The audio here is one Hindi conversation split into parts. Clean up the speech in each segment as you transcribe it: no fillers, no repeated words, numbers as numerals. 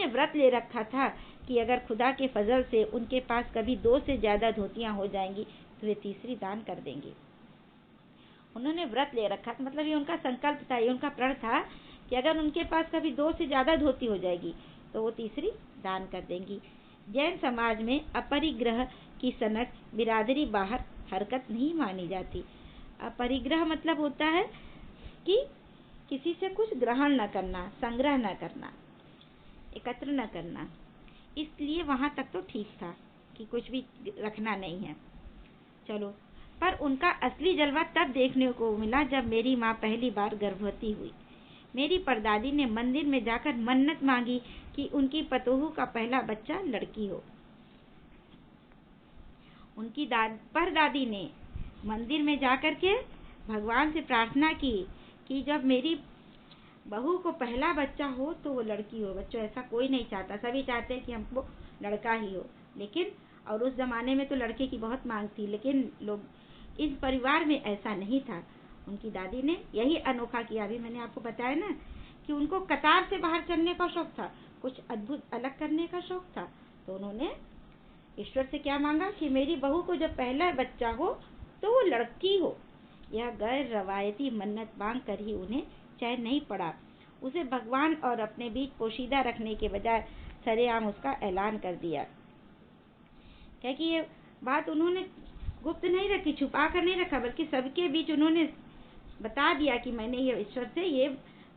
उन्होंने व्रत ले रखा था कि अगर खुदा के फजल से उनके पास कभी 2 से ज्यादा धोतियां हो जाएंगी तो वे तीसरी दान कर देंगे। उन्होंने व्रत ले रखा, मतलब ये उनका संकल्प था, ये उनका प्रण था कि अगर उनके पास कभी 2 से ज्यादा धोती हो जाएगी तो वो तीसरी दान कर देंगी। जैन समाज में अपरिग्रह की सनक बिरादरी बाहर हरकत नहीं मानी जाती। अपरिग्रह मतलब होता है कि किसी से कुछ ग्रहण न करना, संग्रह न करना, एकत्र न करना। इसलिए वहां तक तो ठीक था कि कुछ भी रखना नहीं है, चलो। पर उनका असली जलवा तब देखने को मिला जब मेरी माँ पहली बार गर्भवती हुई। मेरी परदादी ने मंदिर में जाकर मन्नत मांगी कि उनकी पतोहू का पहला बच्चा लड़की हो। उनकी परदादी ने मंदिर में जाकर के भगवान से प्रार्थना की कि जब मेरी बहू को पहला बच्चा हो तो वो लड़की हो। बच्चों ऐसा कोई नहीं चाहता, सभी चाहते हैं कि हमको लड़का ही हो, लेकिन और उस जमाने में तो लड़के की बहुत मांग थी, लेकिन लोग इस परिवार में ऐसा नहीं था। उनकी दादी ने यही अनोखा किया। अभी मैंने आपको बताया ना कि उनको कतार से बाहर चलने का शौक था, कुछ अद्भुत अलग करने का शौक था। तो उन्होंने ईश्वर से क्या मांगा कि मेरी बहू को जब पहला बच्चा हो तो वो लड़की हो। यह गैर रवायती मन्नत मांग कर ही उन्हें चैन नहीं पड़ा। उसे भगवान और अपने बीच पोशीदा रखने के बजाय सरेआम उसका ऐलान कर दिया। क्योंकि ये बात उन्होंने गुप्त नहीं रखी, छुपा कर नहीं रखा, बल्कि सबके बीच उन्होंने बता दिया कि मैंने ये ईश्वर से ये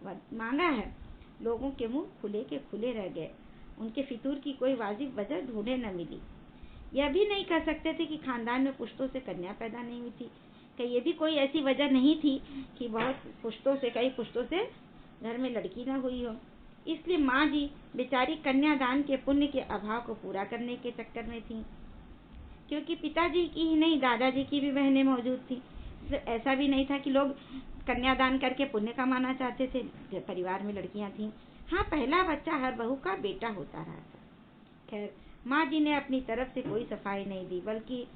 मांगा है। लोगों के मुंह खुले के खुले रह गए। उनके फितूर की कोई वाजिब वजह ढूंढे न मिली। यह भी नहीं कह सकते थे कि खानदान में पुश्तों से कन्या पैदा नहीं हुई थी, कि ये भी कोई ऐसी वजह नहीं थी कि बहुत पुश्तों से, कई पुश्तों से घर में लड़की न हुई हो। इसलिए माँ जी बेचारी कन्यादान के पुण्य के अभाव को पूरा करने के चक्कर में थी, क्योंकि पिताजी की ही नहीं दादाजी की भी बहनें मौजूद थी। ऐसा भी नहीं था कि लोग कन्यादान करके पुण्य कमाना चाहते थे, परिवार में लड़कियां थीं। हाँ, पहला बच्चा हर बहू का बेटा होता रहा था। खैर, माँ जी ने अपनी तरफ से कोई सफाई नहीं दी, बल्कि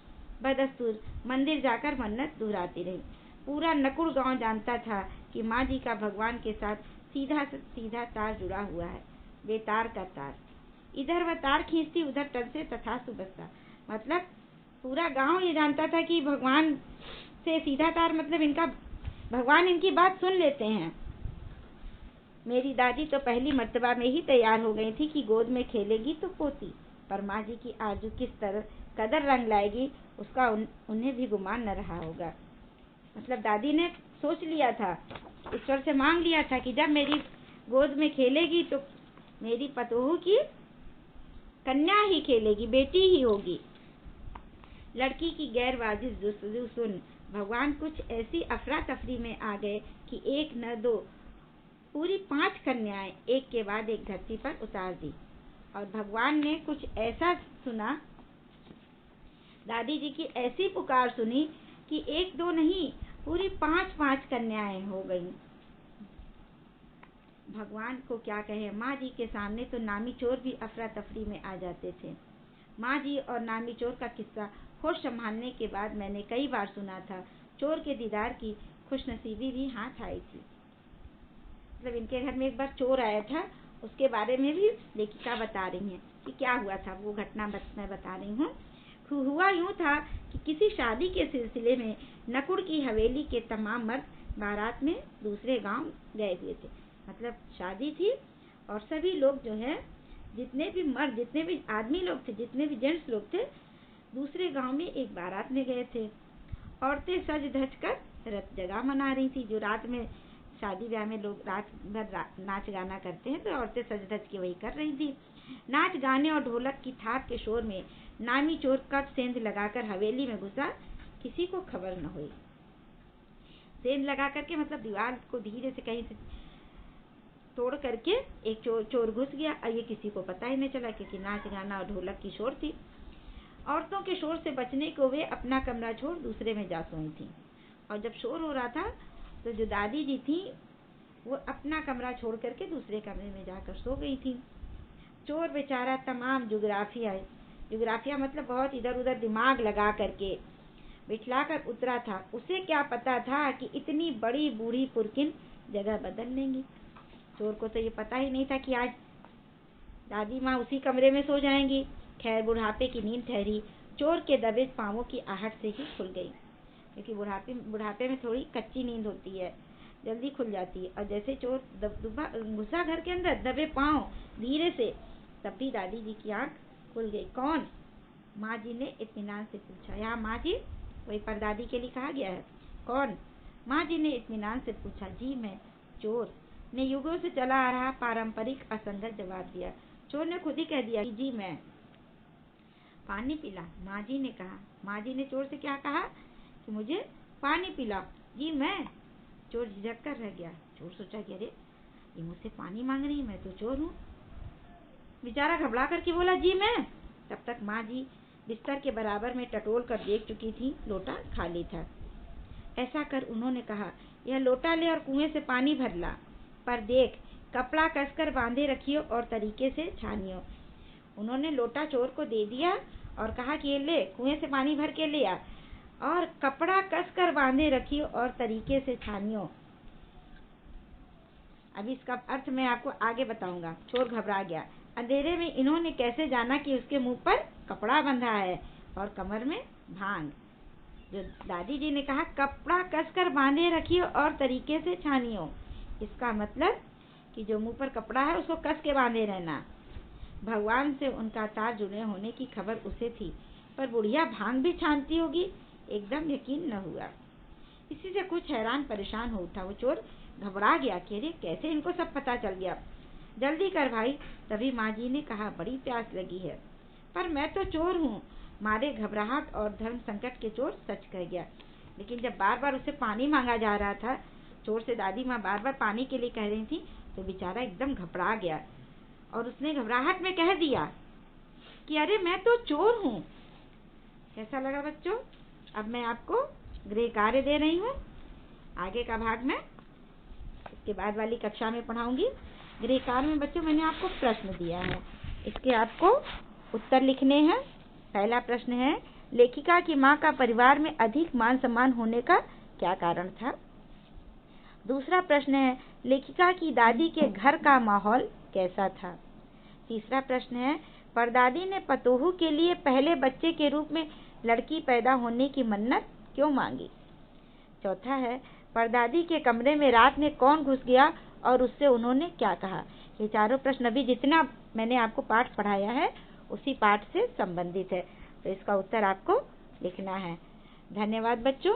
बदस्तूर मंदिर जाकर मन्नत दोहराती रही। पूरा नकुड़ गांव जानता था कि माँ जी का भगवान के साथ सीधा सीधा तार जुड़ा हुआ है, बेतार का तार। इधर वह तार खींचती, उधर टन से तथास्तु बसता। मतलब पूरा गांव ये जानता था कि भगवान से सीधा तार, मतलब इनका भगवान इनकी बात सुन लेते हैं। मेरी दादी तो पहली मर्तबा में ही तैयार हो गई थी कि गोद में खेलेगी तो पोती, पर माँ जी की आरज़ू किस तरह कदर रंग लाएगी उसका उन्हें भी गुमान न रहा होगा। मतलब दादी ने सोच लिया था, ईश्वर से मांग लिया था कि जब मेरी गोद में खेलेगी तो मेरी पतोहू की कन्या ही खेलेगी, बेटी ही होगी। लड़की की गैर वाजिब जुस्तजू सुन भगवान कुछ ऐसी अफरा तफरी में आ गए कि एक न दो पूरी 5 कन्याएं एक के बाद एक धरती पर उतार दी। और भगवान ने कुछ ऐसा सुना, दादी जी की ऐसी पुकार सुनी कि एक दो नहीं पूरी 5 कन्याएं हो गईं। भगवान को क्या कहे, माँ जी के सामने तो नामी चोर भी अफरा तफरी में आ जाते थे। माँ जी और नामी चोर का किस्सा होश संभालने के बाद मैंने कई बार सुना था। चोर के दीदार की खुशनसीबी भी हाथ आई थी। मतलब इनके घर में एक बार चोर आया था, उसके बारे में भी लेखिका बता रही हैं कि क्या हुआ था। वो घटना मैं बता रही हूँ। हुआ यूँ था कि किसी शादी के सिलसिले में नकुड़ की हवेली के तमाम मर्द बारात में दूसरे गांव गए हुए थे। मतलब शादी थी और सभी लोग जो है, जितने भी मर्द, जितने भी आदमी लोग थे, जितने भी जेंट्स लोग थे, दूसरे गांव में एक बारात में गए थे। औरतें सज धज कर रत जगह मना रही थी। जो रात में शादी ब्याह में लोग रात भर नाच गाना करते हैं, तो औरतें सज धज के वही कर रही थी। नाच गाने और ढोलक की थाप के शोर में नामी चोर कब सेंध लगाकर हवेली में घुसा, किसी को खबर न हुई। सेंध लगा करके मतलब दीवार को धीरे से कहीं से तोड़ करके एक चोर घुस गया और ये किसी को पता ही नहीं चला, क्योंकि नाच गाना और ढोलक की शोर थी। औरतों के शोर से बचने को वे अपना कमरा छोड़ दूसरे में जा सोई थी। और जब शोर हो रहा था तो जो दादी जी थी वो अपना कमरा छोड़ करके दूसरे कमरे में जाकर सो गई थी। चोर बेचारा तमाम जुग्राफिया मतलब बहुत इधर उधर दिमाग लगा करके बिठला कर उतरा था। उसे क्या पता था कि इतनी बड़ी बूढ़ी पुरकिन जगह बदल लेंगी। चोर को तो ये पता ही नहीं था कि आज दादी माँ उसी कमरे में सो जाएंगी। खैर बुढ़ापे की नींद ठहरी चोर के दबे पाँवों की आहट से ही खुल गई, क्योंकि बुढ़ापे में थोड़ी कच्ची नींद होती है, जल्दी खुल जाती है। और जैसे चोर घुसा घर के अंदर दबे पाँव धीरे से, तब भी दादी जी की आंख खुल गई। कौन? माँ जी ने इत्मीनान से पूछा। यहाँ माँ जी वही परदादी के लिए कहा गया है। कौन? माँ जी ने इत्मीनान से पूछा। जी मैं। चोर ने युगों से चला आ रहा पारंपरिक असंगत जवाब दिया। चोर ने खुद ही कह दिया कि जी मैं। पानी पिला, माँ जी ने कहा। माँ जी ने चोर से क्या कहा? कि मुझे पानी पिला। जी मैं। चोर झिझक कर रह गया। चोर सोचा कि अरे ये मुझसे पानी मांग रही, मैं तो चोर हूँ। बेचारा घबरा करके बोला जी मैं। तब तक माँ जी बिस्तर के बराबर में टटोल कर देख चुकी थी, लोटा खाली था। ऐसा कर उन्होंने कहा, यह लोटा ले और कुएं से पानी भर ला, पर देख कपड़ा कसकर बांधे रखियो और तरीके से छानियो। उन्होंने लोटा चोर को दे दिया और कहा कि ये ले कुएं से पानी भर के ले आ और कपड़ा कसकर बांधे रखियो और तरीके से छानियो। अभी इसका अर्थ मैं आपको आगे बताऊंगा। चोर घबरा गया। अंधेरे में इन्होंने कैसे जाना कि उसके मुंह पर कपड़ा बंधा है और कमर में भांग। जो दादी जी ने कहा कपड़ा कसकर बांधे रखियो और तरीके से छानियो, इसका मतलब कि जो मुंह पर कपड़ा है उसको कस के बांधे रहना। भगवान से उनका तार जुड़े होने की खबर उसे थी, पर बुढ़िया भांग भी छानती होगी, एकदम यकीन न हुआ। इसी से कुछ हैरान परेशान हो उठा वो चोर। घबरा गया कि अरे कैसे इनको सब पता चल गया। जल्दी कर भाई। तभी माँ जी ने कहा, बड़ी प्यास लगी है। पर मैं तो चोर हूँ। मारे घबराहट और धर्म संकट के चोर सच कह गया। लेकिन जब बार बार उसे पानी मांगा जा रहा था, चोर से दादी माँ बार बार पानी के लिए कह रही थी, तो बेचारा एकदम घबरा गया और उसने घबराहट में कह दिया कि अरे मैं तो चोर हूँ। कैसा लगा बच्चों? अब मैं आपको गृह कार्य दे रही हूँ। आगे का भाग मैं इसके बाद वाली कक्षा में पढ़ाऊंगी। गृह कार्य में बच्चों मैंने आपको प्रश्न दिया है, इसके आपको उत्तर लिखने हैं। पहला प्रश्न है, लेखिका की माँ का परिवार में अधिक मान सम्मान होने का क्या कारण था? दूसरा प्रश्न है, लेखिका की दादी के घर का माहौल कैसा था? तीसरा प्रश्न है, परदादी ने पतोहू के लिए पहले बच्चे के रूप में लड़की पैदा होने की मन्नत क्यों मांगी? चौथा है, परदादी के कमरे में रात में कौन घुस गया और उससे उन्होंने क्या कहा? ये चारों प्रश्न अभी जितना मैंने आपको पाठ पढ़ाया है उसी पाठ से संबंधित है, तो इसका उत्तर आपको लिखना है। धन्यवाद बच्चों।